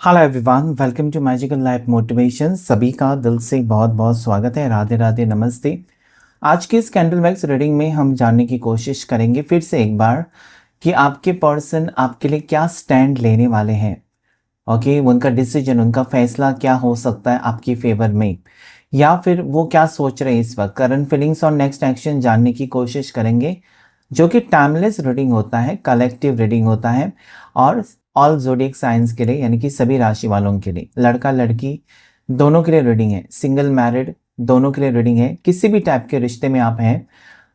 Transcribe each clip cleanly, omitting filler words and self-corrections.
Hello everyone, welcome to Magical Life Motivation. सभी का दिल से बहुत बहुत स्वागत है। राधे राधे, नमस्ते। आज की इस कैंडल वैक्स रीडिंग में हम जानने की कोशिश करेंगे फिर से एक बार कि आपके पर्सन आपके लिए क्या स्टैंड लेने वाले हैं। ओके, उनका डिसीजन, उनका फैसला क्या हो सकता है आपकी फेवर में, या फिर वो क्या सोच रहे हैं इस वक्त। करंट फीलिंग्स और नेक्स्ट एक्शन जानने की कोशिश करेंगे, जो कि टाइमलेस रीडिंग होता है, कलेक्टिव रीडिंग होता है और ऑल ज़ोडिएक साइंस के लिए, यानी कि सभी राशि वालों के लिए, लड़का लड़की दोनों के लिए रीडिंग है, सिंगल मैरिड दोनों के लिए रीडिंग है। किसी भी टाइप के रिश्ते में आप हैं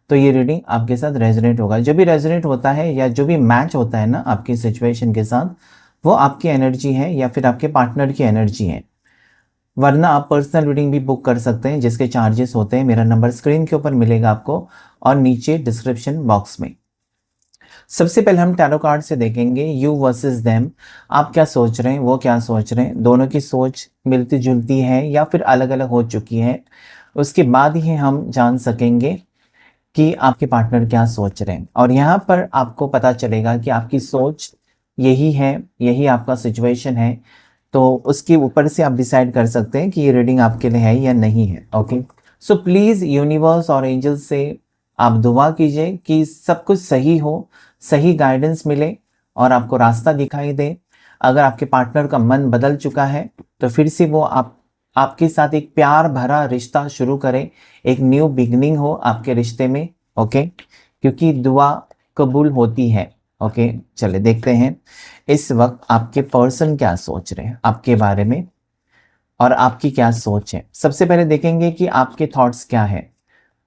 तो ये रीडिंग आपके साथ रेजोनेट होगा। जो भी रेजोनेट होता है या जो भी मैच होता है ना आपकी सिचुएशन के साथ, वो आपकी एनर्जी है या फिर आपके पार्टनर की एनर्जी है। वरना आप पर्सनल रीडिंग भी बुक कर सकते हैं, जिसके चार्जेस होते हैं। मेरा नंबर स्क्रीन के ऊपर मिलेगा आपको और नीचे डिस्क्रिप्शन बॉक्स में। सबसे पहले हम टैरो कार्ड से देखेंगे यू वर्सेस देम। आप क्या सोच रहे हैं, वो क्या सोच रहे हैं, दोनों की सोच मिलती जुलती है या फिर अलग अलग हो चुकी है। उसके बाद ही हम जान सकेंगे कि आपके पार्टनर क्या सोच रहे हैं। और यहाँ पर आपको पता चलेगा कि आपकी सोच यही है, यही आपका सिचुएशन है। तो उसके ऊपर से आप डिसाइड कर सकते हैं कि ये रीडिंग आपके लिए है या नहीं है। ओके, सो प्लीज़ यूनिवर्स और एंजल से आप दुआ कीजिए कि सब कुछ सही हो, सही गाइडेंस मिले और आपको रास्ता दिखाई दे। अगर आपके पार्टनर का मन बदल चुका है तो फिर से वो आपके साथ एक प्यार भरा रिश्ता शुरू करे, एक न्यू बिगनिंग हो आपके रिश्ते में। ओके, क्योंकि दुआ कबूल होती है। ओके, चले देखते हैं इस वक्त आपके पर्सन क्या सोच रहे हैं आपके बारे में और आपकी क्या सोच है। सबसे पहले देखेंगे कि आपके थॉट्स क्या है।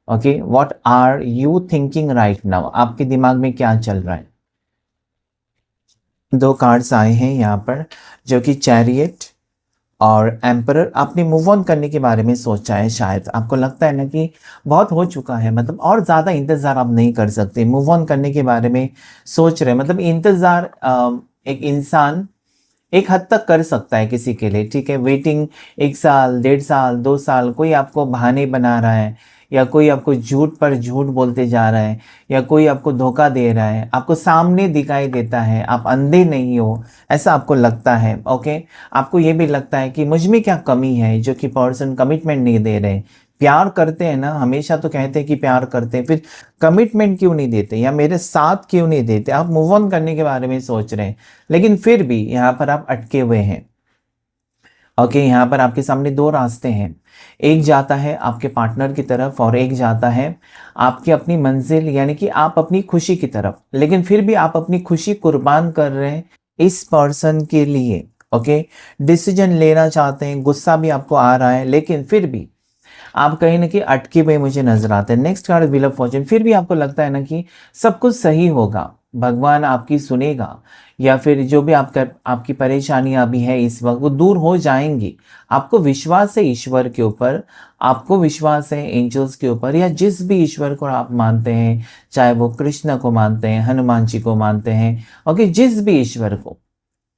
Okay, what are you thinking right now, आपके दिमाग में क्या चल रहा है। दो कार्ड्स आए हैं यहाँ पर, जो कि चैरियट और एम्परर। आपने मूव ऑन करने के बारे में सोचा है, शायद आपको लगता है ना कि बहुत हो चुका है, मतलब और ज़्यादा इंतज़ार आप नहीं कर सकते। मूव ऑन करने के बारे में सोच रहे हैं, मतलब इंतज़ार एक इंसान एक हद तक कर सकता है किसी के लिए। ठीक है, वेटिंग 1 साल, 1.5 साल, 2 साल, कोई आपको बहाने बना रहा है या कोई आपको झूठ पर झूठ बोलते जा रहा है या कोई आपको धोखा दे रहा है, आपको सामने दिखाई देता है, आप अंधे नहीं हो, ऐसा आपको लगता है। ओके, आपको ये भी लगता है कि मुझ में क्या कमी है जो कि पर्सन कमिटमेंट नहीं दे रहे। प्यार करते हैं ना, हमेशा तो कहते हैं कि प्यार करते हैं, फिर कमिटमेंट क्यों नहीं देते या मेरे साथ क्यों नहीं देते। आप मूव ऑन करने के बारे में सोच रहे हैं लेकिन फिर भी यहाँ पर आप अटके हुए हैं। ओके, यहाँ पर आपके सामने दो रास्ते हैं, एक जाता है आपके पार्टनर की तरफ और एक जाता है आपकी अपनी मंजिल, यानी कि आप अपनी खुशी की तरफ। लेकिन फिर भी आप अपनी खुशी कुर्बान कर रहे हैं इस पर्सन के लिए। ओके, डिसीजन लेना चाहते हैं, गुस्सा भी आपको आ रहा है, लेकिन फिर भी आप कहीं ना कहीं अटके हुए मुझे नजर आते हैं। Next card wheel of Fortune. फिर भी आपको लगता है ना कि सब कुछ सही होगा, भगवान आपकी सुनेगा, या फिर जो भी आपकी परेशानियां भी है इस वक्त वो दूर हो जाएंगी। आपको विश्वास है ईश्वर के ऊपर, आपको विश्वास है एंजल्स के ऊपर, या जिस भी ईश्वर को आप मानते हैं, चाहे वो कृष्ण को मानते हैं, हनुमान जी को मानते हैं, ओके, जिस भी ईश्वर को,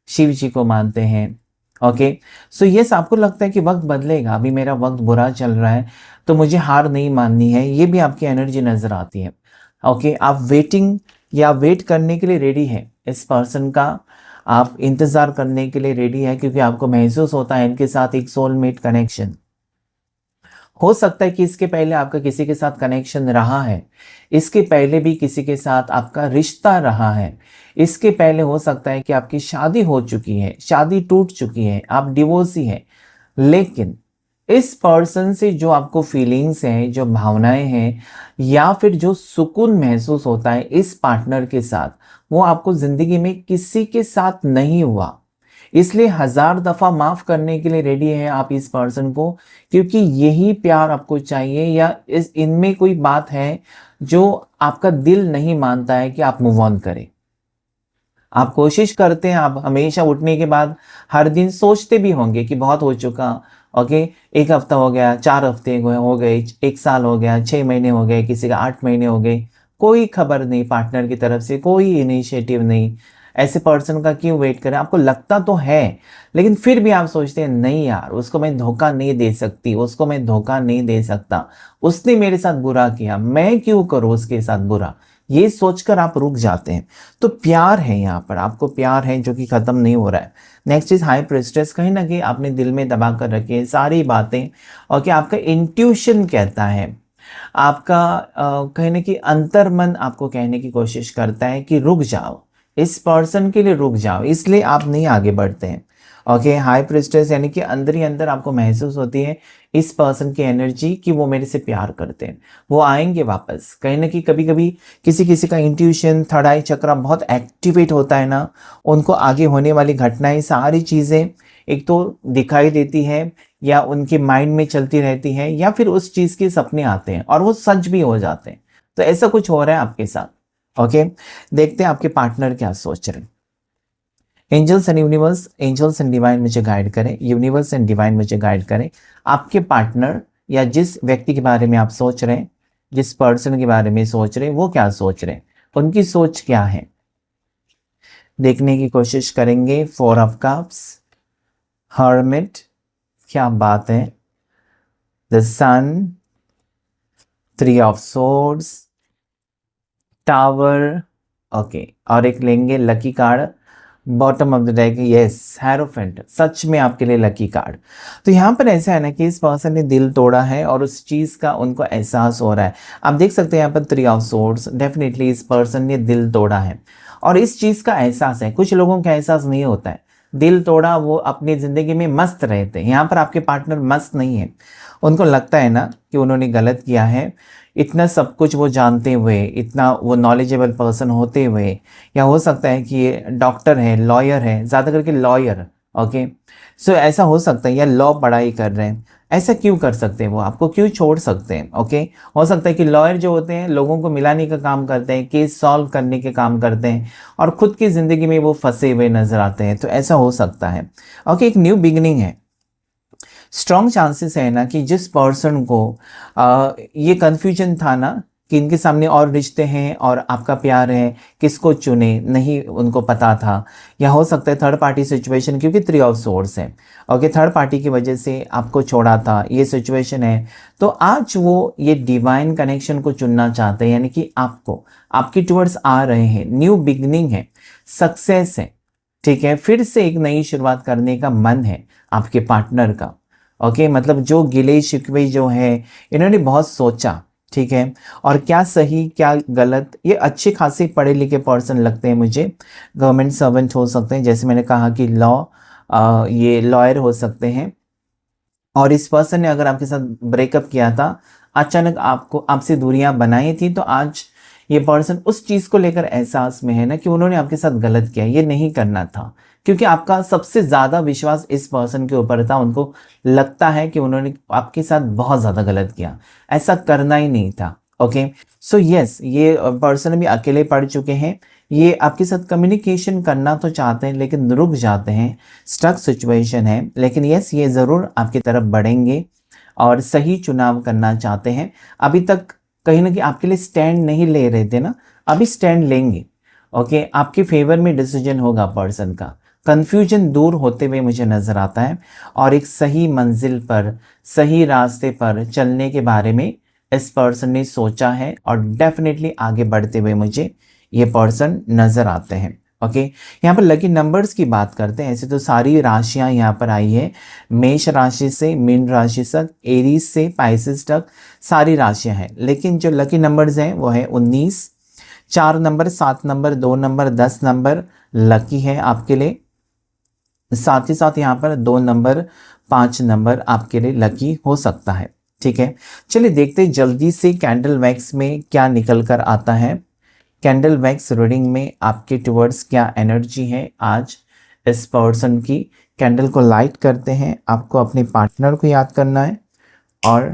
शिव जी को मानते हैं। ओके, सो यस, आपको लगता है कि वक्त बदलेगा, अभी मेरा वक्त बुरा चल रहा है तो मुझे हार नहीं माननी है, ये भी आपकी एनर्जी नजर आती है। ओके, आप वेटिंग या वेट करने के लिए रेडी है इस पर्सन का, आप इंतजार करने के लिए रेडी है, क्योंकि आपको महसूस होता है इनके साथ एक सोलमेट कनेक्शन। हो सकता है कि इसके पहले आपका किसी के साथ कनेक्शन रहा है, इसके पहले भी किसी के साथ आपका रिश्ता रहा है, इसके पहले हो सकता है कि आपकी शादी हो चुकी है, शादी टूट चुकी है, आप डिवोर्सी हैं। लेकिन इस पर्सन से जो आपको फीलिंग्स हैं, जो भावनाएं हैं, या फिर जो सुकून महसूस होता है इस पार्टनर के साथ, वो आपको जिंदगी में किसी के साथ नहीं हुआ। इसलिए 1000 दफा माफ करने के लिए रेडी है आप इस पर्सन को, क्योंकि यही प्यार आपको चाहिए, या इनमें कोई बात है जो आपका दिल नहीं मानता है कि आप मूव ऑन करें। आप कोशिश करते हैं, आप हमेशा उठने के बाद हर दिन सोचते भी होंगे कि बहुत हो चुका। ओके, 1 हफ्ता हो गया, 4 हफ्ते हो गए, 1 साल हो गया, 6 महीने हो गए, किसी का 8 महीने हो गए, कोई खबर नहीं, पार्टनर की तरफ से कोई इनिशिएटिव नहीं। ऐसे पर्सन का क्यों वेट करें, आपको लगता तो है लेकिन फिर भी आप सोचते हैं नहीं यार, उसको मैं धोखा नहीं दे सकती, उसको मैं धोखा नहीं दे सकता, उसने मेरे साथ बुरा किया, मैं क्यों करूं उसके साथ बुरा, ये सोचकर आप रुक जाते हैं। तो प्यार है यहाँ पर, आपको प्यार है जो कि ख़त्म नहीं हो रहा है। नेक्स्ट इज हाई प्रिस्टेस, कहीं ना कहीं आपने दिल में दबा कर रखी है सारी बातें, और कि आपका इंट्यूशन कहता है, आपका कहीं ना कहीं अंतर्मन आपको कहने की कोशिश करता है कि रुक जाओ, इस पर्सन के लिए रुक जाओ, इसलिए आप नहीं आगे बढ़ते हैं। ओके, हाई प्रिस्टेस यानी कि अंदर ही अंदर आपको महसूस होती है इस पर्सन की एनर्जी कि वो मेरे से प्यार करते हैं, वो आएंगे वापस। कहीं ना कहीं कभी कभी किसी किसी का इंट्यूशन, थर्ड आई चक्रा बहुत एक्टिवेट होता है ना, उनको आगे होने वाली घटनाएं सारी चीज़ें एक तो दिखाई देती है, या उनके माइंड में चलती रहती है, या फिर उस चीज़ के सपने आते हैं और वो सच भी हो जाते हैं। तो ऐसा कुछ हो रहा है आपके साथ। ओके, देखते हैं आपके पार्टनर क्या सोच रहे हैं। Angels and universe, angels and divine मुझे गाइड करें, यूनिवर्स एंड डिवाइन मुझे गाइड करें। आपके पार्टनर या जिस व्यक्ति के बारे में आप सोच रहे हैं, जिस पर्सन के बारे में सोच रहे हैं, वो क्या सोच रहे हैं, उनकी सोच क्या है, देखने की कोशिश करेंगे। 4 ऑफ कप्स, हर्मिट, क्या बात है, the sun, 3 of swords, tower, okay, और एक लेंगे lucky card bottom of the deck, yes, hierophant, सच में आपके लिए लकी कार्ड। तो यहाँ पर ऐसा है ना कि इस पर्सन ने दिल तोड़ा है और उस चीज़ का उनको एहसास हो रहा है। आप देख सकते हैं यहाँ पर 3 ऑफ सोर्ड्स, डेफिनेटली इस पर्सन ने दिल तोड़ा है और इस चीज़ का एहसास है। कुछ लोगों का एहसास नहीं होता है, दिल तोड़ा, वो अपनी ज़िंदगी में मस्त रहते हैं। यहाँ पर आपके पार्टनर मस्त नहीं है, उनको लगता है ना कि उन्होंने गलत किया है। इतना सब कुछ वो जानते हुए, इतना वो नॉलेजेबल पर्सन होते हुए, या हो सकता है कि ये डॉक्टर है, लॉयर है, ज़्यादा करके लॉयर, ओके, सो ऐसा हो सकता है, या लॉ पढ़ाई कर रहे हैं। ऐसा क्यों कर सकते हैं, वो आपको क्यों छोड़ सकते हैं? ओके, हो सकता है कि लॉयर जो होते हैं लोगों को मिलाने का काम करते हैं, केस सॉल्व करने के काम करते हैं, और खुद की ज़िंदगी में वो फंसे हुए नजर आते हैं। तो ऐसा हो सकता है। ओके, एक न्यू बिगिनिंग है। स्ट्रॉन्ग चांसेस है ना कि जिस पर्सन को ये कन्फ्यूजन था ना कि इनके सामने और रिश्ते हैं और आपका प्यार है, किसको चुने, नहीं उनको पता था, या हो सकता है थर्ड पार्टी सिचुएशन, क्योंकि 3 ऑफ सोर्स है। ओके, थर्ड पार्टी की वजह से आपको छोड़ा था, ये सिचुएशन है। तो आज वो ये डिवाइन कनेक्शन को चुनना चाहते हैं, यानी कि आपको, आपकी टुवर्ड्स आ रहे हैं। न्यू बिगनिंग है, सक्सेस है, ठीक है, फिर से एक नई शुरुआत करने का मन है आपके पार्टनर का। ओके, मतलब जो गिले शिकवे जो है, इन्होंने बहुत सोचा, ठीक है, और क्या सही क्या गलत, ये अच्छे खासे पढ़े लिखे पर्सन लगते हैं मुझे। गवर्नमेंट सर्वेंट हो सकते हैं, जैसे मैंने कहा कि ये लॉयर हो सकते हैं। और इस पर्सन ने अगर आपके साथ ब्रेकअप किया था, अचानक आपको आपसे दूरियां बनाई थी, तो आज ये पर्सन उस चीज़ को लेकर एहसास में है ना कि उन्होंने आपके साथ गलत किया, ये नहीं करना था, क्योंकि आपका सबसे ज़्यादा विश्वास इस पर्सन के ऊपर था। उनको लगता है कि उन्होंने आपके साथ बहुत ज़्यादा गलत किया, ऐसा करना ही नहीं था। ओके, सो यस, ये पर्सन भी अकेले पड़ चुके हैं। ये आपके साथ कम्युनिकेशन करना तो चाहते हैं लेकिन रुक जाते हैं, स्टक सिचुएशन है। लेकिन यस, ये ज़रूर आपकी तरफ बढ़ेंगे और सही चुनाव करना चाहते हैं। अभी तक कहीं ना कहीं आपके लिए स्टैंड नहीं ले रहे थे ना, अभी स्टैंड लेंगे। ओके, आपके फेवर में डिसीजन होगा पर्सन का। कन्फ्यूजन दूर होते हुए मुझे नज़र आता है, और एक सही मंजिल पर, सही रास्ते पर चलने के बारे में इस पर्सन ने सोचा है, और डेफिनेटली आगे बढ़ते हुए मुझे ये पर्सन नज़र आते हैं। ओके, यहाँ पर लकी नंबर्स की बात करते हैं। ऐसे तो सारी राशियाँ यहाँ पर आई है, मेष राशि से मीन राशि तक, एरीज से पाइसेस तक सारी राशियाँ हैं। लेकिन जो लकी नंबर्स हैं वो है 19, 4 number, 7 number, 2 number, 10 number lucky है आपके लिए। साथ ही साथ यहाँ पर 2 नंबर, 5 नंबर आपके लिए लकी हो सकता है। ठीक है, चलिए देखते हैं जल्दी से कैंडल वैक्स में क्या निकल कर आता है। कैंडल वैक्स रीडिंग में आपके टुवर्ड्स क्या एनर्जी है आज इस पर्सन की। कैंडल को लाइट करते हैं। आपको अपने पार्टनर को याद करना है और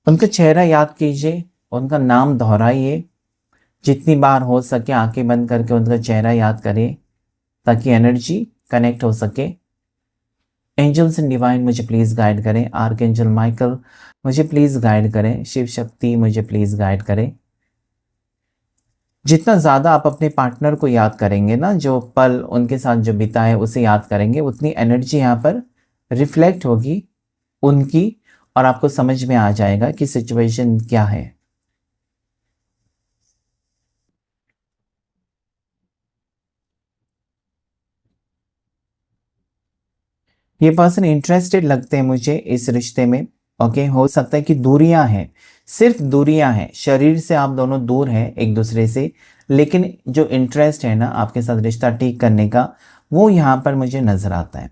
उनका चेहरा याद कीजिए, उनका नाम दोहराइए। जितनी बार हो सके आंखें बंद करके उनका चेहरा याद करें ताकि एनर्जी कनेक्ट हो सके। एंजल्स एंड डिवाइन मुझे प्लीज़ गाइड करें। आर्कएंजल माइकल मुझे प्लीज़ गाइड करें। शिव शक्ति मुझे प्लीज़ गाइड करें। जितना ज़्यादा आप अपने पार्टनर को याद करेंगे ना, जो पल उनके साथ जो बिताए उसे याद करेंगे, उतनी एनर्जी यहाँ पर रिफ्लेक्ट होगी उनकी और आपको समझ में आ जाएगा कि सिचुएशन क्या है। ये पर्सन इंटरेस्टेड लगते हैं मुझे इस रिश्ते में। ओके, हो सकता है कि दूरियां हैं, सिर्फ दूरियां हैं, शरीर से आप दोनों दूर हैं एक दूसरे से, लेकिन जो इंटरेस्ट है ना आपके साथ रिश्ता ठीक करने का, वो यहाँ पर मुझे नजर आता है।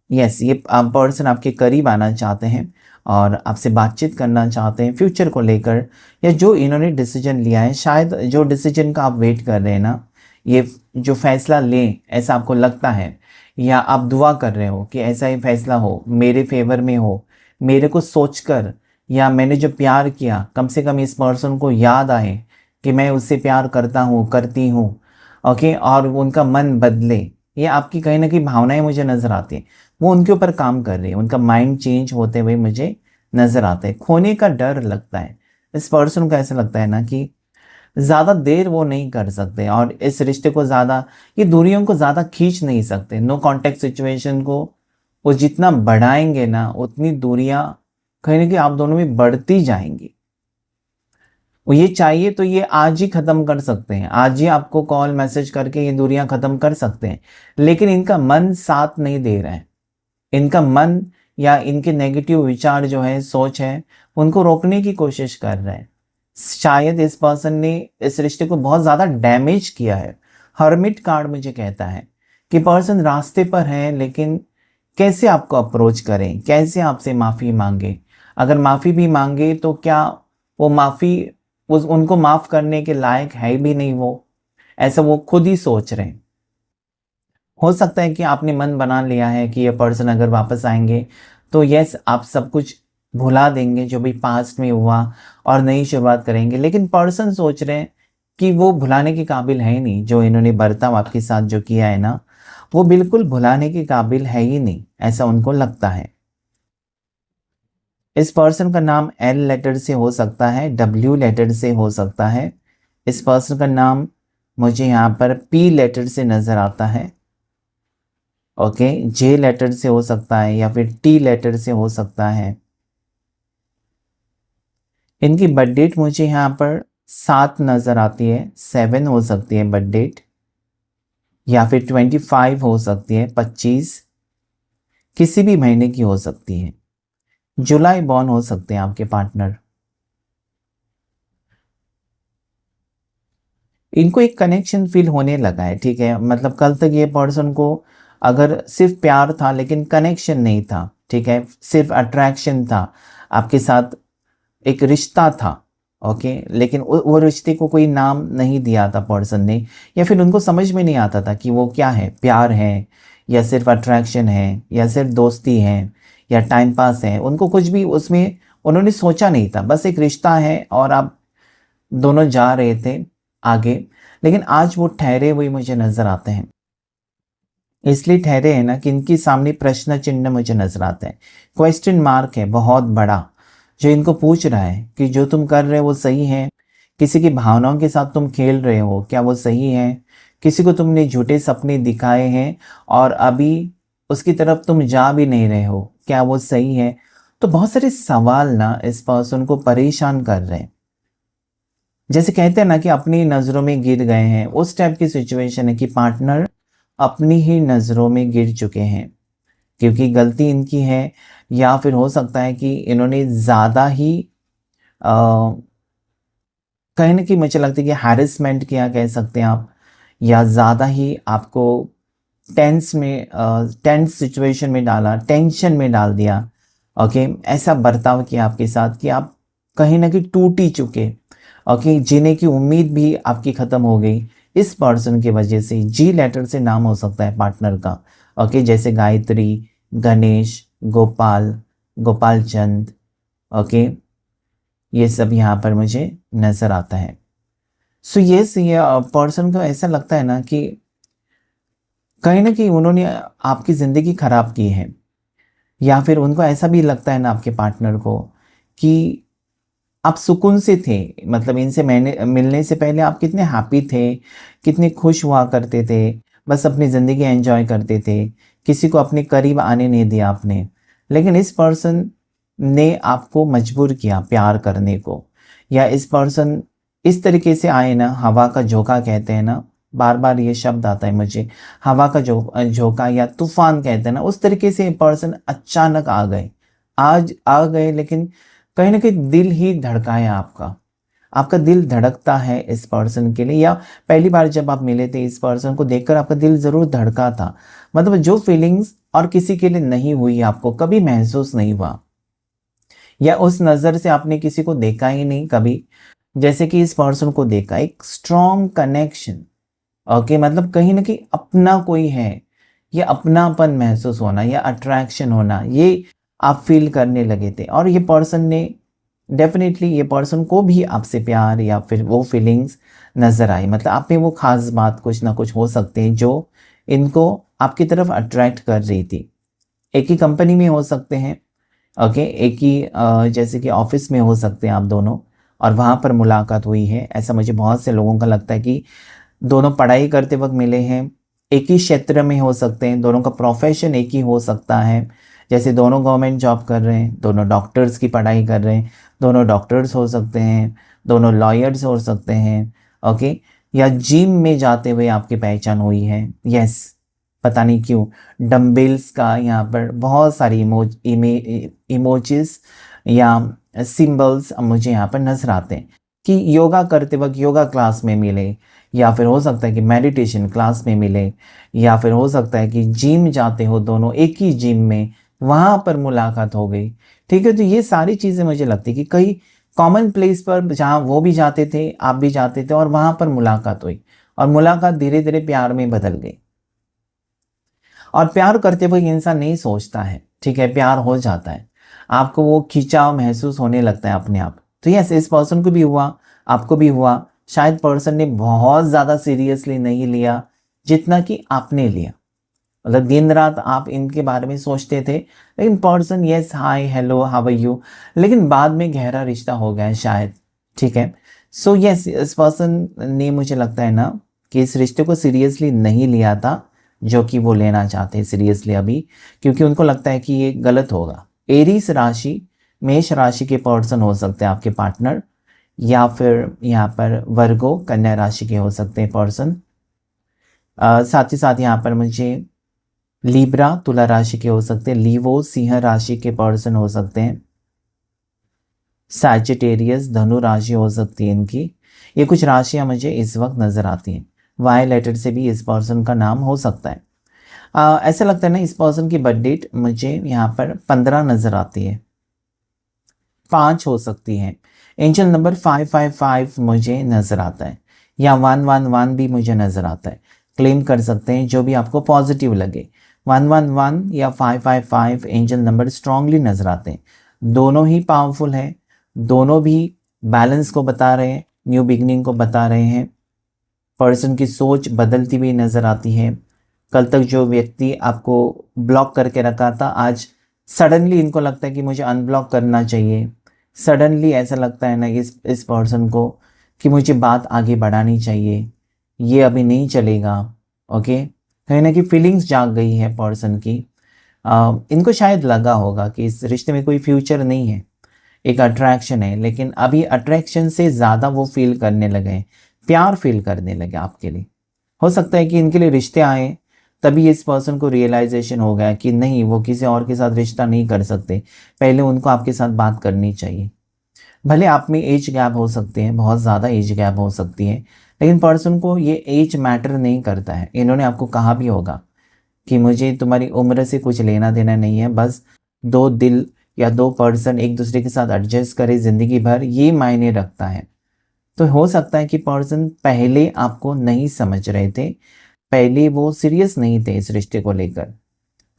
यस, ये पर्सन आपके करीब आना चाहते हैं और आपसे बातचीत करना चाहते हैं फ्यूचर को लेकर, या जो इन्होंने डिसीजन लिया है, शायद जो डिसीजन का आप वेट कर रहे हैं ना, ये जो फैसला लें ऐसा आपको लगता है, या आप दुआ कर रहे हो कि ऐसा ही फैसला हो, मेरे फेवर में हो, मेरे को सोचकर, या मैंने जो प्यार किया कम से कम इस पर्सन को याद आए कि मैं उससे प्यार करता हूँ, करती हूँ। ओके, और उनका मन बदले, ये आपकी कहीं ना कहीं भावनाएं मुझे नज़र आती हैं, वो उनके ऊपर काम कर रही है, उनका माइंड चेंज होते हुए मुझे नज़र आता है। खोने का डर लगता है इस पर्सन को, ऐसा लगता है ना कि ज़्यादा देर वो नहीं कर सकते और इस रिश्ते को ज़्यादा, ये दूरियों को ज़्यादा खींच नहीं सकते। नो कांटेक्ट सिचुएशन को वो जितना बढ़ाएंगे ना, उतनी दूरियां कहीं ना कहीं आप दोनों में बढ़ती जाएंगी। वो ये चाहिए तो ये आज ही ख़त्म कर सकते हैं, आज ही आपको कॉल मैसेज करके ये दूरियां ख़त्म कर सकते हैं, लेकिन इनका मन साथ नहीं दे रहा है। इनका मन या इनके नेगेटिव विचार जो है, सोच है, उनको रोकने की कोशिश कर रहे हैं। शायद इस पर्सन ने इस रिश्ते को बहुत ज़्यादा डैमेज किया है। हर्मिट कार्ड मुझे कहता है कि पर्सन रास्ते पर है, लेकिन कैसे आपको अप्रोच करें, कैसे आपसे माफ़ी मांगे, अगर माफ़ी भी मांगे तो क्या वो माफ़ी उस उनको माफ़ करने के लायक है भी नहीं वो, ऐसा वो खुद ही सोच रहे हैं। हो सकता है कि आपने मन बना लिया है कि ये पर्सन अगर वापस आएंगे तो यस, आप सब कुछ भुला देंगे जो भी पास्ट में हुआ और नई शुरुआत करेंगे, लेकिन पर्सन सोच रहे हैं कि वो भुलाने के काबिल है ही नहीं। जो इन्होंने बर्ताव आपके साथ जो किया है ना, वो बिल्कुल भुलाने के काबिल है ही नहीं, ऐसा उनको लगता है। इस पर्सन का नाम एल लेटर से हो सकता है, डब्ल्यू लेटर से हो सकता है। इस पर्सन का नाम मुझे यहाँ पर पी लेटर से नज़र आता है। ओके, जे लेटर से हो सकता है या फिर टी लेटर से हो सकता है। इनकी बर्थ डेट मुझे यहाँ पर 7 नज़र आती है, 7 हो सकती है बर्थ डेट, या फिर 25 हो सकती है, 25 किसी भी महीने की हो सकती है। जुलाई बॉर्न हो सकते हैं आपके पार्टनर। इनको एक कनेक्शन फील होने लगा है, ठीक है, मतलब कल तक ये पर्सन को अगर सिर्फ प्यार था लेकिन कनेक्शन नहीं था, ठीक है, सिर्फ अट्रैक्शन था आपके साथ, एक रिश्ता था। ओके, लेकिन वो रिश्ते को कोई नाम नहीं दिया था पर्सन ने, या फिर उनको समझ में नहीं आता था कि वो क्या है, प्यार है या सिर्फ अट्रैक्शन है या सिर्फ दोस्ती है या टाइम पास है। उनको कुछ भी उसमें उन्होंने सोचा नहीं था, बस एक रिश्ता है और आप दोनों जा रहे थे आगे। लेकिन आज वो ठहरे हुए मुझे नज़र आते हैं, इसलिए ठहरे हैं ना कि इनके सामने प्रश्न चिन्ह मुझे नज़र आता है, क्वेश्चन मार्क है बहुत बड़ा, जो इनको पूछ रहा है कि जो तुम कर रहे हो वो सही है, किसी की भावनाओं के साथ तुम खेल रहे हो क्या वो सही है, किसी को तुमने झूठे सपने दिखाए हैं और अभी उसकी तरफ तुम जा भी नहीं रहे हो, क्या वो सही है। तो बहुत सारे सवाल ना इस पर्सन को परेशान कर रहे हैं, जैसे कहते हैं ना कि अपनी नज़रों में गिर गए हैं, उस टाइप की सिचुएशन है कि पार्टनर अपनी ही नज़रों में गिर चुके हैं, क्योंकि गलती इनकी है, या फिर हो सकता है कि इन्होंने ज़्यादा ही कहीं ना कहीं मुझे लगता है कि हैरेसमेंट किया कह सकते हैं आप, या ज़्यादा ही आपको टेंस सिचुएशन में डाला, टेंशन में डाल दिया। ओके, ऐसा बर्ताव किया आपके साथ कि आप कहीं ना कहीं टूट ही चुके। ओके, जीने की उम्मीद भी आपकी ख़त्म हो गई इस पर्सन की वजह से। जी लेटर से नाम हो सकता है पार्टनर का। ओके, जैसे गायत्री, गणेश, गोपाल, गोपाल चंद। ओके, ये सब यहाँ पर मुझे नज़र आता है। सो ये पर्सन को ऐसा लगता है ना कि कहीं ना कहीं उन्होंने आपकी ज़िंदगी ख़राब की है, या फिर उनको ऐसा भी लगता है ना आपके पार्टनर को कि आप सुकून से थे, मतलब इनसे मिलने से पहले आप कितने हैप्पी थे, कितने खुश हुआ करते थे, बस अपनी ज़िंदगी एंजॉय करते थे, किसी को अपने करीब आने नहीं दिया आपने। लेकिन इस पर्सन ने आपको मजबूर किया प्यार करने को, या इस पर्सन इस तरीके से आए ना, हवा का झोंका कहते हैं ना, बार बार ये शब्द आता है मुझे, हवा का झोंका या तूफान कहते हैं ना, उस तरीके से पर्सन अचानक आ गए, आज आ गए। लेकिन कहीं ना कहीं दिल ही धड़काया आपका, आपका दिल धड़कता है इस पर्सन के लिए, या पहली बार जब आप मिले थे इस पर्सन को देखकर आपका दिल ज़रूर धड़का था। मतलब जो फीलिंग्स और किसी के लिए नहीं हुई, आपको कभी महसूस नहीं हुआ, या उस नज़र से आपने किसी को देखा ही नहीं कभी, जैसे कि इस पर्सन को देखा, एक स्ट्रॉन्ग कनेक्शन। ओके, मतलब कहीं ना कहीं अपना कोई है, ये अपनापन महसूस होना या अट्रैक्शन होना, ये आप फील करने लगे थे। और ये पर्सन ने डेफिनेटली, ये पर्सन को भी आपसे प्यार या फिर वो फीलिंग्स नज़र आई। मतलब आप में वो खास बात कुछ ना कुछ हो सकते हैं जो इनको आपकी तरफ अट्रैक्ट कर रही थी। एक ही कंपनी में हो सकते हैं, ओके, एक ही जैसे कि ऑफिस में हो सकते हैं आप दोनों, और वहाँ पर मुलाकात हुई है। ऐसा मुझे बहुत से लोगों का लगता है कि दोनों पढ़ाई करते वक्त मिले हैं, एक ही क्षेत्र में हो सकते हैं, दोनों का प्रोफेशन एक ही हो सकता है। जैसे दोनों गवर्नमेंट जॉब कर रहे हैं, दोनों डॉक्टर्स की पढ़ाई कर रहे हैं, दोनों डॉक्टर्स हो सकते हैं, दोनों लॉयर्स हो सकते हैं, ओके। या जिम में जाते हुए आपकी पहचान हुई है, यस, पता नहीं क्यों डम्बल्स का यहाँ पर बहुत सारी इमोजीज या सिंबल्स मुझे यहाँ पर नजर आते हैं कि योगा करते वक्त योगा क्लास में मिले, या फिर हो सकता है कि मेडिटेशन क्लास में मिले, या फिर हो सकता है कि जिम जाते हो दोनों एक ही जिम में, वहाँ पर मुलाकात हो गई। ठीक है, तो ये सारी चीज़ें मुझे लगती कि कई कॉमन प्लेस पर जहाँ वो भी जाते थे आप भी जाते थे, और वहाँ पर मुलाकात हुई, और मुलाकात धीरे धीरे प्यार में बदल गई। और प्यार करते हुए इंसान नहीं सोचता है, ठीक है, प्यार हो जाता है, आपको वो खिंचाव महसूस होने लगता है अपने आप। तो यस, इस पर्सन को भी हुआ, आपको भी हुआ। शायद पर्सन ने बहुत ज़्यादा सीरियसली नहीं लिया जितना कि आपने लिया। मतलब दिन रात आप इनके बारे में सोचते थे, लेकिन person yes, hi hello how are you, लेकिन बाद में गहरा रिश्ता हो गया है शायद। ठीक है, सो यस, इस पर्सन ने मुझे लगता है ना कि इस रिश्ते को सीरियसली नहीं लिया था जो कि वो लेना चाहते हैं सीरियसली अभी, क्योंकि उनको लगता है कि ये गलत होगा। एरीस राशि, मेष राशि के पर्सन हो सकते हैं आपके पार्टनर, या फिर यहाँ पर वर्गो कन्या राशि के हो सकते हैं पर्सन। साथ ही साथ यहाँ पर मुझे लिब्रा तुला राशि के हो सकते हैं, लीवो सिंह राशि के पर्सन हो सकते हैं, सैजिटेरियस धनु राशि हो सकती है इनकी। ये कुछ राशियाँ मुझे इस वक्त नज़र आती हैं। वाई लेटर से भी इस पर्सन का नाम हो सकता है। ऐसा लगता है ना, इस पर्सन की बर्थ डेट मुझे यहाँ पर 15 नज़र आती है, 5 हो सकती है। एंजल नंबर 555 मुझे नज़र आता है, या 111 भी मुझे नज़र आता है। क्लेम कर सकते हैं जो भी आपको पॉजिटिव लगे। 111 या 555 एंजल नंबर स्ट्रांगली नज़र आते हैं। दोनों ही पावरफुल हैं, दोनों भी बैलेंस को बता रहे हैं, न्यू बिगनिंग को बता रहे हैं। पर्सन की सोच बदलती हुई नज़र आती है। कल तक जो व्यक्ति आपको ब्लॉक करके रखा था, आज सडनली इनको लगता है कि मुझे अनब्लॉक करना चाहिए। सडनली ऐसा लगता है ना इस पर्सन को कि मुझे बात आगे बढ़ानी चाहिए, ये अभी नहीं चलेगा। ओके, कहीं ना कहीं फीलिंग्स जाग गई है पर्सन की। इनको शायद लगा होगा कि इस रिश्ते में कोई फ्यूचर नहीं है, एक अट्रैक्शन है, लेकिन अभी अट्रैक्शन से ज़्यादा वो फील करने लगे हैं, प्यार फील करने लगे आपके लिए। हो सकता है कि इनके लिए रिश्ते आए, तभी इस पर्सन को रियलाइजेशन हो गया कि नहीं, वो किसी और के साथ रिश्ता नहीं कर सकते, पहले उनको आपके साथ बात करनी चाहिए। भले आप में एज गैप हो सकते हैं, बहुत ज़्यादा एज गैप हो सकती है, लेकिन पर्सन को ये एज मैटर नहीं करता है। इन्होंने आपको कहा भी होगा कि मुझे तुम्हारी उम्र से कुछ लेना देना नहीं है, बस दो दिल या दो पर्सन एक दूसरे के साथ एडजस्ट करे ज़िंदगी भर, ये मायने रखता है। तो हो सकता है कि पर्सन पहले आपको नहीं समझ रहे थे, पहले वो सीरियस नहीं थे इस रिश्ते को लेकर।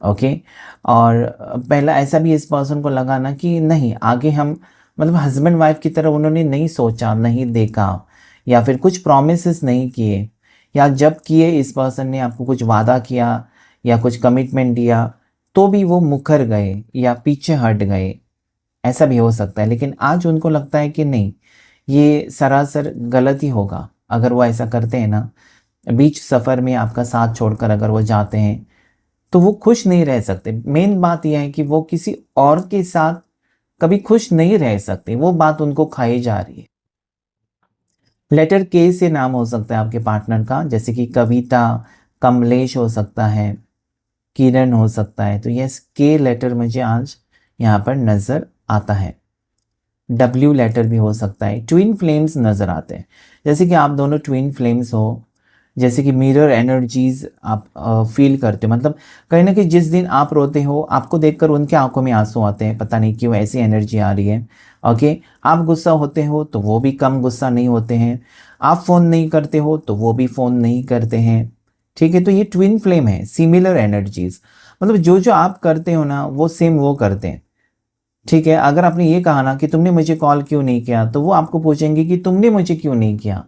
ओके, और पहला ऐसा भी इस पर्सन को लगा ना कि नहीं, आगे हम मतलब हस्बैंड वाइफ की तरह उन्होंने नहीं सोचा, नहीं देखा, या फिर कुछ प्रॉमिसेस नहीं किए, या जब किए इस पर्सन ने आपको कुछ वादा किया या कुछ कमिटमेंट दिया तो भी वो मुकर गए या पीछे हट गए, ऐसा भी हो सकता है। लेकिन आज उनको लगता है कि नहीं, ये सरासर गलत ही होगा अगर वो ऐसा करते हैं ना, बीच सफ़र में आपका साथ छोड़कर अगर वो जाते हैं, तो वो खुश नहीं रह सकते। मेन बात यह है कि वो किसी और के साथ कभी खुश नहीं रह सकते, वो बात उनको खाई जा रही है। लेटर के से नाम हो सकता है आपके पार्टनर का, जैसे कि कविता, कमलेश हो सकता है, किरण हो सकता है। तो यस, के लेटर मुझे आज यहाँ पर नज़र आता है। डब्ल्यू लेटर भी हो सकता है। ट्विन फ्लेम्स नज़र आते हैं, जैसे कि आप दोनों ट्विन फ्लेम्स हो, जैसे कि मिरर एनर्जीज आप फील करते हो। मतलब कहीं ना कहीं जिस दिन आप रोते हो, आपको देखकर उनके आंखों में आंसू आते हैं, पता नहीं क्यों ऐसी एनर्जी आ रही है। ओके, आप गुस्सा होते हो तो वो भी कम गुस्सा नहीं होते हैं, आप फ़ोन नहीं करते हो तो वो भी फ़ोन नहीं करते हैं। ठीक है, तो ये ट्विन फ्लेम है, सिमिलर एनर्जीज। मतलब जो जो आप करते हो ना, वो सेम वो करते हैं। ठीक है, अगर आपने ये कहा ना कि तुमने मुझे कॉल क्यों नहीं किया, तो वो आपको पूछेंगे कि तुमने मुझे क्यों नहीं किया।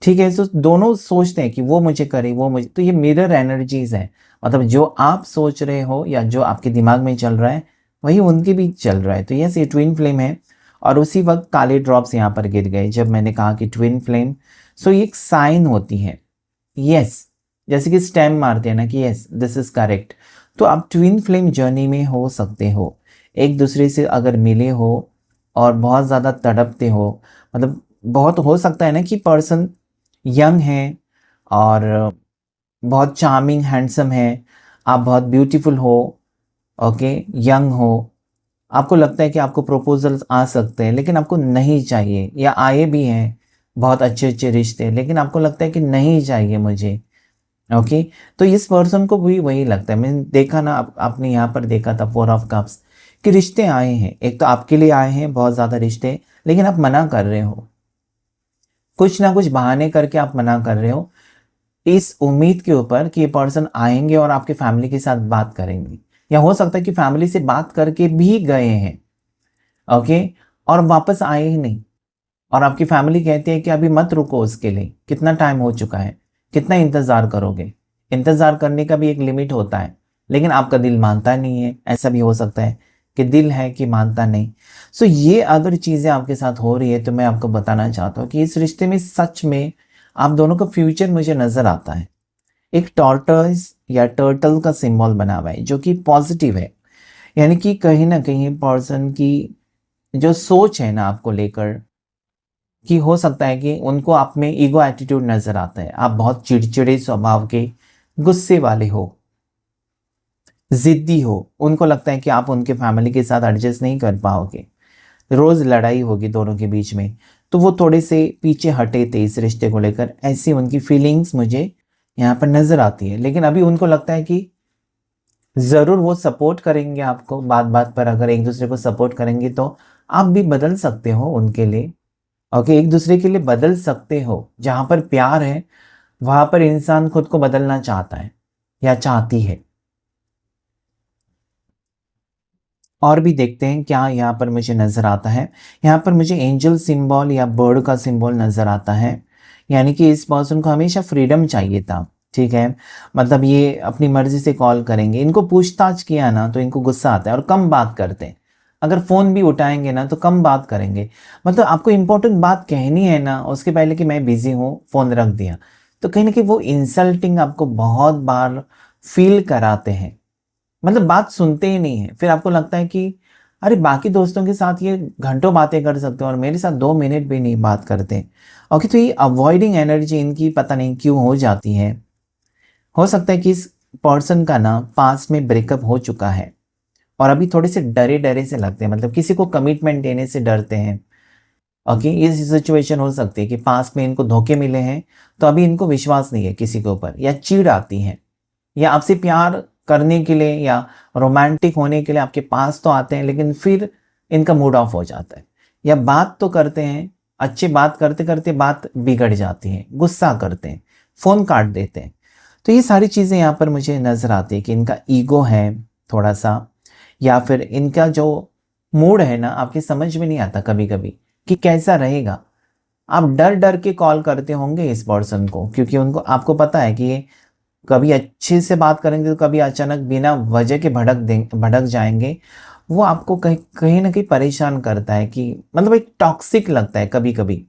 ठीक है, तो दोनों सोचते हैं कि वो मुझे करे, वो मुझे, तो ये मिरर एनर्जीज है। मतलब जो आप सोच रहे हो या जो आपके दिमाग में चल रहा है, वही उनके भी चल रहा है। तो यस, ये ट्विन फ्लेम है। और उसी वक्त काले ड्रॉप्स यहाँ पर गिर गए जब मैंने कहा कि ट्विन फ्लेम। सो ये एक साइन होती है। यस, जैसे कि स्टैम्प मारते हैं ना कि यस दिस इज करेक्ट। तो आप ट्विन फ्लेम जर्नी में हो सकते हो, एक दूसरे से अगर मिले हो और बहुत ज़्यादा तड़पते हो। मतलब बहुत हो सकता है ना कि पर्सन यंग है और बहुत चार्मिंग हैंडसम है, आप बहुत ब्यूटीफुल हो, ओके, यंग हो, आपको लगता है कि आपको प्रपोजल्स आ सकते हैं लेकिन आपको नहीं चाहिए, या आए भी हैं बहुत अच्छे अच्छे रिश्ते, लेकिन आपको लगता है कि नहीं चाहिए मुझे। ओके, तो इस पर्सन को भी वही लगता है। मैंने देखा ना, आपने यहाँ पर देखा था 4 ऑफ कप्स कि रिश्ते आए हैं, एक तो आपके लिए आए हैं बहुत ज़्यादा रिश्ते, लेकिन आप मना कर रहे हो, कुछ ना कुछ बहाने करके आप मना कर रहे हो, इस उम्मीद के ऊपर कि ये पर्सन आएंगे और आपके फैमिली के साथ बात करेंगे, या हो सकता है कि फैमिली से बात करके भी गए हैं, ओके, और वापस आए ही नहीं। और आपकी फैमिली कहती है कि अभी मत रुको, उसके लिए कितना टाइम हो चुका है, कितना इंतज़ार करोगे। इंतज़ार करने का भी एक लिमिट होता है, लेकिन आपका दिल मानता नहीं है। ऐसा भी हो सकता है कि दिल है कि मानता नहीं। सो ये अगर चीज़ें आपके साथ हो रही है, तो मैं आपको बताना चाहता हूँ कि इस रिश्ते में सच में आप दोनों का फ्यूचर मुझे नज़र आता है। एक टॉर्टोइज या टर्टल का सिंबल बना हुआ है जो कि पॉजिटिव है। यानी कि कहीं ना कहीं पर्सन की जो सोच है ना आपको लेकर, कि हो सकता है कि उनको आप में ईगो एटीट्यूड नज़र आता है, आप बहुत चिड़चिड़े स्वभाव के, गुस्से वाले हो, ज़िद्दी हो, उनको लगता है कि आप उनके फैमिली के साथ एडजस्ट नहीं कर पाओगे, रोज़ लड़ाई होगी दोनों के बीच में। तो वो थोड़े से पीछे हटे थे इस रिश्ते को लेकर, ऐसी उनकी फीलिंग्स मुझे यहाँ पर नज़र आती है। लेकिन अभी उनको लगता है कि ज़रूर वो सपोर्ट करेंगे आपको, बात बात पर अगर एक दूसरे को सपोर्ट करेंगे तो आप भी बदल सकते हो उनके लिए। ओके, एक दूसरे के लिए बदल सकते हो। जहाँ पर प्यार है, वहाँ पर इंसान खुद को बदलना चाहता है या चाहती है। और भी देखते हैं क्या यहाँ पर मुझे नज़र आता है। यहाँ पर मुझे एंजल सिंबल या बर्ड का सिंबल नज़र आता है। यानी कि इस पर्सन को हमेशा फ्रीडम चाहिए था। ठीक है, मतलब ये अपनी मर्जी से कॉल करेंगे, इनको पूछताछ किया ना तो इनको गुस्सा आता है और कम बात करते हैं। अगर फ़ोन भी उठाएंगे ना तो कम बात करेंगे। मतलब आपको इंपॉर्टेंट बात कहनी है ना, उसके पहले कि मैं बिज़ी हूँ, फ़ोन रख दिया, तो कहीं ना कहीं वो इंसल्टिंग आपको बहुत बार फील कराते हैं। मतलब बात सुनते ही नहीं है, फिर आपको लगता है कि अरे बाकी दोस्तों के साथ ये घंटों बातें कर सकते हो और मेरे साथ 2 मिनट भी नहीं बात करते। ओके, तो ये अवॉइडिंग एनर्जी इनकी पता नहीं क्यों हो जाती है। हो सकता है कि इस पर्सन का ना पास्ट में ब्रेकअप हो चुका है और अभी थोड़े से डरे डरे से लगते हैं, मतलब किसी को कमिटमेंट देने से डरते हैं। ओके, ये सिचुएशन हो सकती है कि पास्ट में इनको धोखे मिले हैं, तो अभी इनको विश्वास नहीं है किसी के ऊपर, या चिढ़ आती है, या आपसे प्यार करने के लिए या रोमांटिक होने के लिए आपके पास तो आते हैं, लेकिन फिर इनका मूड ऑफ हो जाता है, या बात तो करते हैं, अच्छी बात करते करते बात बिगड़ जाती है, गुस्सा करते हैं, फ़ोन काट देते हैं। तो ये सारी चीज़ें यहाँ पर मुझे नज़र आती है कि इनका ईगो है थोड़ा सा, या फिर इनका जो मूड है ना आपकी समझ में नहीं आता कभी कभी कि कैसा रहेगा। आप डर डर के कॉल करते होंगे इस पर्सन को, क्योंकि उनको आपको पता है कि ये कभी अच्छे से बात करेंगे तो कभी अचानक बिना वजह के भड़क जाएंगे। वो आपको कहीं कहीं ना कहीं परेशान करता है, कि मतलब एक टॉक्सिक लगता है कभी कभी।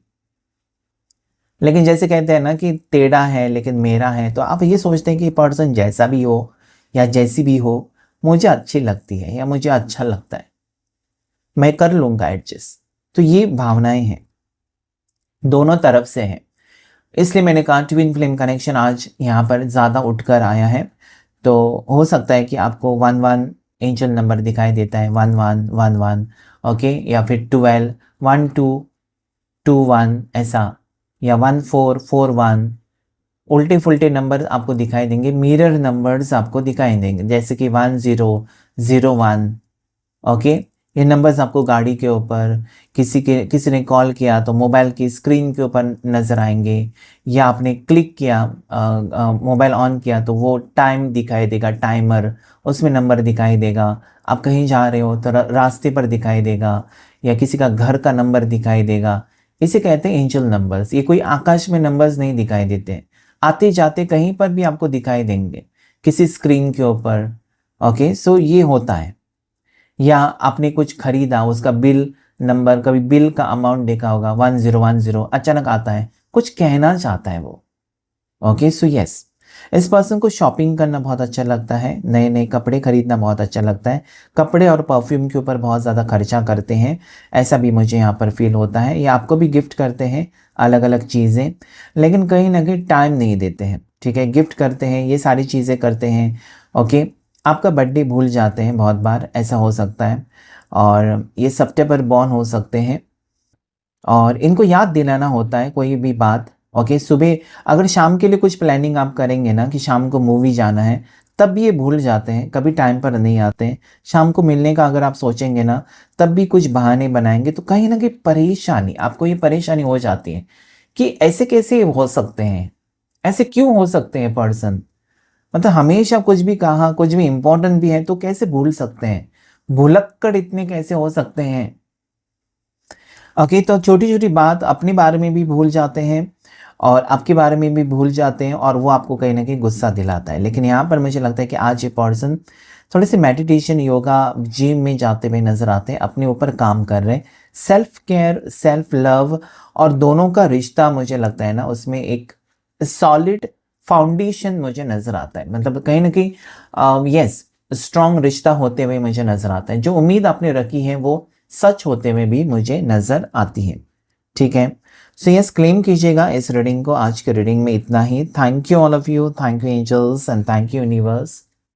लेकिन जैसे कहते हैं ना कि टेढ़ा है लेकिन मेरा है, तो आप ये सोचते हैं कि पर्सन जैसा भी हो, या जैसी भी हो, मुझे अच्छी लगती है या मुझे अच्छा लगता है, मैं कर लूँगा एडजस्ट। तो ये भावनाएँ हैं, दोनों तरफ से हैं। इसलिए मैंने कहा ट्विन फ्लेम कनेक्शन आज यहाँ पर ज़्यादा उठकर आया है। तो हो सकता है कि आपको 11 एंजल नंबर दिखाई देता है, 1111 ओके, या फिर 12 1221 ऐसा, या 1441 उल्टे-फुल्टे नंबर आपको दिखाई देंगे, मिरर नंबर्स आपको दिखाई देंगे, जैसे कि 1001 ओके। ये नंबर्स आपको गाड़ी के ऊपर, किसी ने कॉल किया तो मोबाइल की स्क्रीन के ऊपर नज़र आएँगे, या आपने क्लिक किया मोबाइल ऑन किया तो वो टाइम दिखाई देगा, टाइमर, उसमें नंबर दिखाई देगा। आप कहीं जा रहे हो तो रास्ते पर दिखाई देगा, या किसी का घर का नंबर दिखाई देगा। इसे कहते हैं एंजल नंबर्स। ये कोई आकाश में नंबर्स नहीं दिखाई देते हैं, आते-जाते कहीं पर भी आपको दिखाई देंगे, किसी स्क्रीन के ऊपर ओके। सो ये होता है। या आपने कुछ खरीदा, उसका बिल नंबर, कभी बिल का अमाउंट देखा होगा 1010 अचानक आता है, कुछ कहना चाहता है वो ओके। सो यस, इस पर्सन को शॉपिंग करना बहुत अच्छा लगता है, नए नए कपड़े खरीदना बहुत अच्छा लगता है, कपड़े और परफ्यूम के ऊपर बहुत ज़्यादा खर्चा करते हैं, ऐसा भी मुझे यहाँ पर फील होता है। या आपको भी गिफ्ट करते हैं अलग अलग चीज़ें, लेकिन कहीं ना कहीं टाइम नहीं देते हैं, ठीक है। गिफ्ट करते हैं, ये सारी चीज़ें करते हैं ओके। आपका बर्थडे भूल जाते हैं बहुत बार, ऐसा हो सकता है। और ये सितंबर बॉर्न हो सकते हैं, और इनको याद दिलाना होता है कोई भी बात ओके। सुबह अगर शाम के लिए कुछ प्लानिंग आप करेंगे ना कि शाम को मूवी जाना है, तब भी ये भूल जाते हैं, कभी टाइम पर नहीं आते हैं। शाम को मिलने का अगर आप सोचेंगे ना, तब भी कुछ बहाने बनाएंगे, तो कहीं ना कहीं परेशानी, आपको ये परेशानी हो जाती है कि ऐसे कैसे हो सकते हैं, ऐसे क्यों हो सकते हैं पर्सन, मतलब हमेशा कुछ भी कहा, कुछ भी इम्पोर्टेंट भी है तो कैसे भूल सकते हैं, भुलक्कड़ इतने कैसे हो सकते हैं ओके। तो छोटी छोटी बात अपने बारे में भी भूल जाते हैं, और आपके बारे में भी भूल जाते हैं, और वो आपको कहीं ना कहीं गुस्सा दिलाता है। लेकिन यहाँ पर मुझे लगता है कि आज ये पर्सन थोड़े से मेडिटेशन, योगा, जिम में जाते हुए नजर आते हैं, अपने ऊपर काम कर रहे हैं। सेल्फ केयर, सेल्फ लव, और दोनों का रिश्ता मुझे लगता है ना, उसमें एक सॉलिड फाउंडेशन मुझे नजर आता है। मतलब कहीं ना कहीं यस, स्ट्रॉन्ग रिश्ता होते हुए मुझे नजर आता है। जो उम्मीद आपने रखी है वो सच होते हुए भी मुझे नजर आती है, ठीक है। सो यस, क्लेम कीजिएगा इस रीडिंग को। आज के रीडिंग में इतना ही। Thank you all of you, thank you angels and thank you universe.